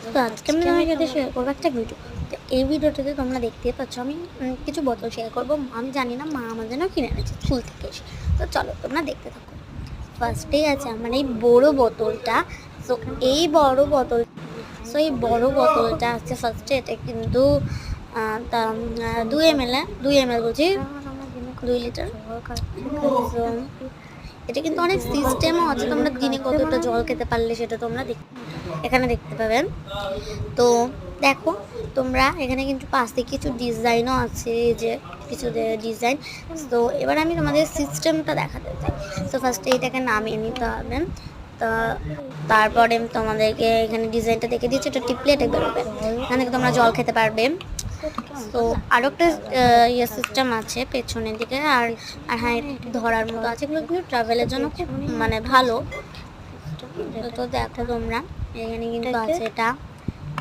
তো আজকে আমি তোমার সাথে শেয়ার করবো একটা ভিডিও। তো এই ভিডিওটাতে তোমরা দেখতেই পাচ্ছ আমি কিছু বোতল শেয়ার করবো। আমি জানি না, মা আমার জন্য কিনে এনেছে স্কুল থেকে এসে। তো চলো তোমরা দেখতে থাকো। ফার্স্টেই আছে আমার এই বড় বোতলটা। তো এই বড় বোতল এই বড় বোতলটা আছে ফার্স্টে। এটা কিন্তু 2 ml, 2 ml বলছি, 2 লিটার। এটা কিন্তু অনেক সিস্টেমও আছে, তোমরা দিনে কতটা জল খেতে পারলে সেটা তোমরা এখানে দেখতে পাবেন। তো দেখো তোমরা এখানে কিন্তু পাশে কিছু ডিজাইনও আছে, এই যে কিছু ডিজাইন। তো এবার আমি তোমাদের সিস্টেমটা দেখাতে চাই। তো ফার্স্টে এটাকে নামিয়ে নিতে হবে। তা তারপরে তোমাদেরকে এখানে ডিজাইনটা দেখে দিচ্ছি, এটা টিপলে এটা বেরোবে, এখান থেকে তোমরা জল খেতে পারবে। তো আরও একটা সিস্টেম আছে পেছনের দিকে। আর হ্যাঁ, একটু ধরার মতো আছে, এগুলো কিন্তু ট্রাভেলের জন্য খুব ভালো। তো দেখো তোমরা এখানে কিন্তু আছে এটা,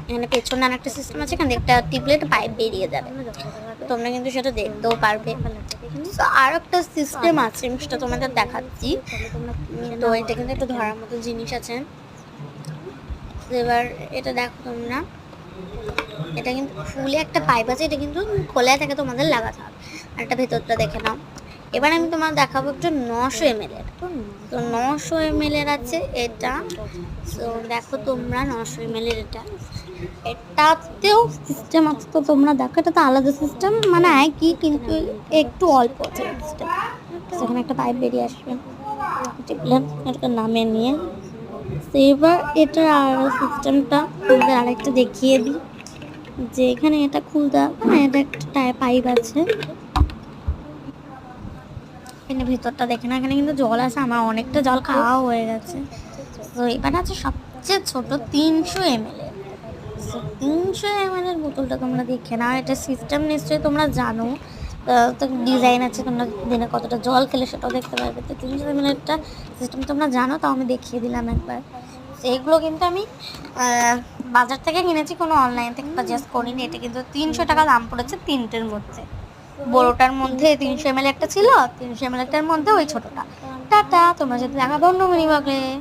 এখানে পেছনে আর একটা সিস্টেম আছে, এখানে একটা টিপলে একটা পাইপ বেরিয়ে যাবে, তোমরা কিন্তু সেটা দেখতেও পারবে। তো আর একটা সিস্টেম আছে, আমি সেটা তোমাদের দেখাচ্ছি। তো এটা কিন্তু একটা ধরার মতো জিনিস আছে। এবার এটা দেখো তোমরা, এটা কিন্তু ফুলে একটা পাইপ আছে, এটা কিন্তু খোলায় থাকে, তোমাদের লাগাতে হবে। আর এটা ভেতরটা দেখে নাও। এবার আমি তোমার দেখাবো একটা 900 ml এর। তো 900 ml এর আছে এটা। তো দেখো তোমরা 900 ml এর এটাতেও সিস্টেম আছে। তো তোমরা দেখো, এটা তো আলাদা সিস্টেম, মানে একই কিন্তু একটু অল্প আছে সিস্টেম। সেখানে একটা পাইপ বেরিয়ে আসবে, টিপলে এটা নামে নিয়ে। তো এবার এটার আর সিস্টেমটা তোমাদের আরেকটা দেখিয়ে দিই, যে এখানে এটা খুলতে হবে, এটা একটা পাইপ আছে, এখানে ভিতরটা দেখে না, এখানে কিন্তু জল আছে, আমার অনেকটা জল খাওয়া হয়ে গেছে। তো এবার আছে সবচেয়ে ছোট 300 ml এর। 300 ml এর বোতলটা তোমরা দেখে না, এটা সিস্টেম নিশ্চয়ই তোমরা জানো। তো ডিজাইন আছে, তোমরা দিনে কতটা জল খেলে সেটাও দেখতে পারবে। তো 300 ml এরটা সিস্টেম তোমরা জানো, তাও আমি দেখিয়ে দিলাম একবার। এইগুলো কিন্তু আমি বাজার থেকে কিনেছি, কোনো অনলাইন থেকে পারচেস করিনি। এটা কিন্তু 300 টাকা দাম পড়েছে তিনটের মধ্যে। বড়টার মধ্যে 300 ml একটা ছিল, 300 ml একটার মধ্যে ওই ছোটটা। টাটা, তোমরা যদি দেখাবো অন্য মিনি ব্লগে।